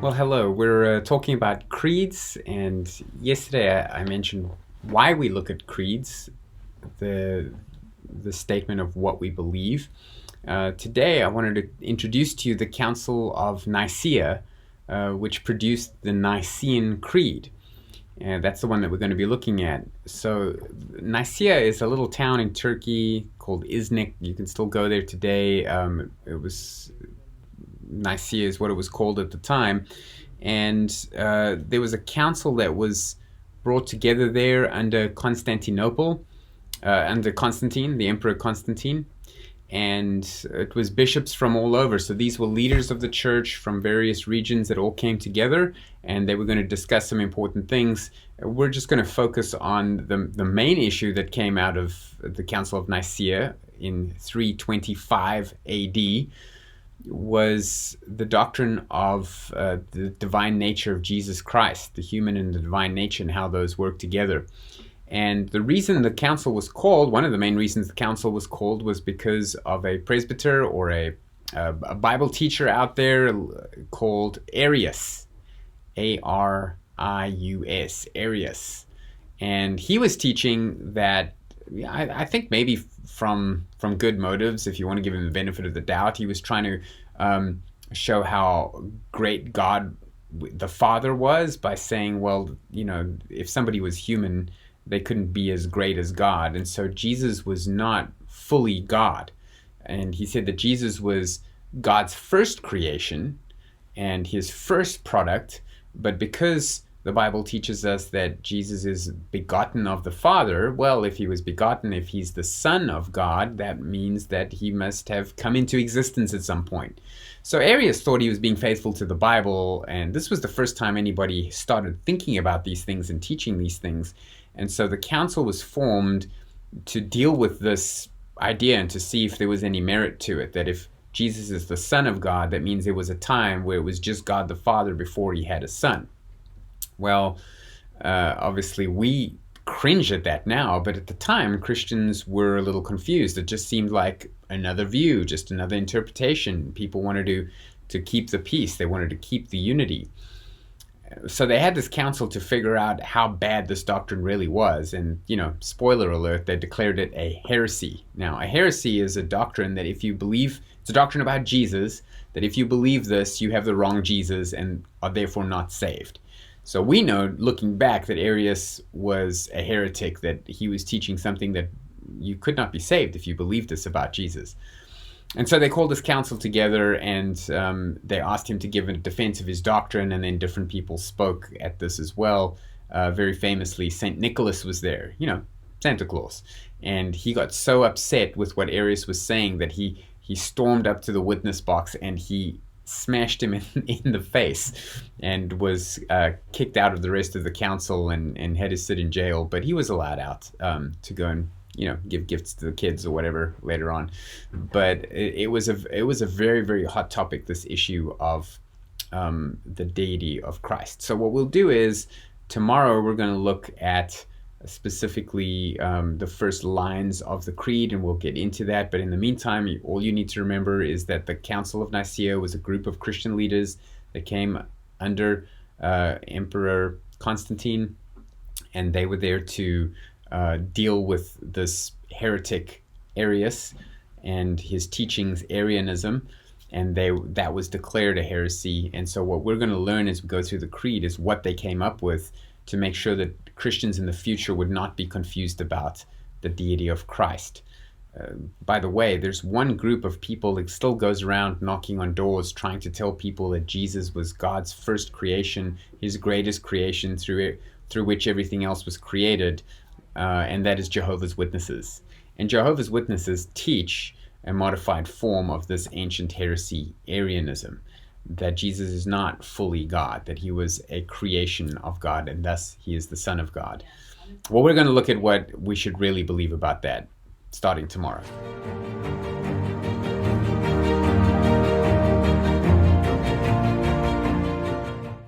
Well, hello. We're talking about creeds, and yesterday I mentioned why we look at creeds, the the statement of what we believe. Today, I wanted to introduce to you the Council of Nicaea, which produced the Nicene Creed. And that's the one that we're going to be looking at. So, Nicaea is a little town in Turkey called Iznik. You can still go there today. It was Nicaea is what it was called at the time, and there was a council that was brought together there under Constantinople, under Constantine, the Emperor Constantine, and it was bishops from all over. So these were leaders of the church from various regions that all came together, and they were going to discuss some important things. We're just going to focus on the main issue that came out of the Council of Nicaea in 325 AD, was the doctrine of the divine nature of Jesus Christ, the human and the divine nature, and how those work together. And the reason the council was called, one of the main reasons the council was called, was because of a presbyter or a Bible teacher out there called Arius, Arius, Arius. And he was teaching that, I think maybe from good motives, if you want to give him the benefit of the doubt, he was trying to show how great God the Father was by saying, well, if somebody was human, they couldn't be as great as God. And so Jesus was not fully God. And he said that Jesus was God's first creation and his first product, but because the Bible teaches us that Jesus is begotten of the Father, well, if he was begotten, if he's the Son of God, that means that he must have come into existence at some point. So Arius thought he was being faithful to the Bible, and this was the first time anybody started thinking about these things and teaching these things. And so the council was formed to deal with this idea and to see if there was any merit to it, that if Jesus is the Son of God, that means there was a time where it was just God the Father before he had a son. Well, obviously we cringe at that now, but at the time Christians were a little confused. It just seemed like another view, just another interpretation. People wanted to keep the peace. They wanted to keep the unity. So they had this council to figure out how bad this doctrine really was. And, spoiler alert, they declared it a heresy. Now, a heresy is a doctrine that if you believe, it's a doctrine about Jesus, that if you believe this, you have the wrong Jesus and are therefore not saved. So we know, looking back, that Arius was a heretic, that he was teaching something that you could not be saved if you believed this about Jesus. And so they called this council together, and they asked him to give a defense of his doctrine, and then different people spoke at this as well. Very famously, St. Nicholas was there, Santa Claus. And he got so upset with what Arius was saying that he stormed up to the witness box and he smashed him in the face and was kicked out of the rest of the council and had to sit in jail. But he was allowed out to go and give gifts to the kids or whatever later on. But it was a very, very hot topic, this issue of the deity of Christ. So what we'll do is tomorrow we're going to look at specifically the first lines of the creed, and we'll get into that. But in the meantime, all you need to remember is that the Council of Nicaea was a group of Christian leaders that came under Emperor Constantine, and they were there to deal with this heretic Arius and his teachings, Arianism, and that was declared a heresy. And so what we're going to learn as we go through the creed is what they came up with to make sure that Christians in the future would not be confused about the deity of Christ. By the way, there's one group of people that still goes around knocking on doors trying to tell people that Jesus was God's first creation, his greatest creation through which everything else was created. And that is Jehovah's Witnesses. And Jehovah's Witnesses teach a modified form of this ancient heresy, Arianism, that Jesus is not fully God, that he was a creation of God, and thus he is the Son of God. Well, we're going to look at what we should really believe about that starting tomorrow.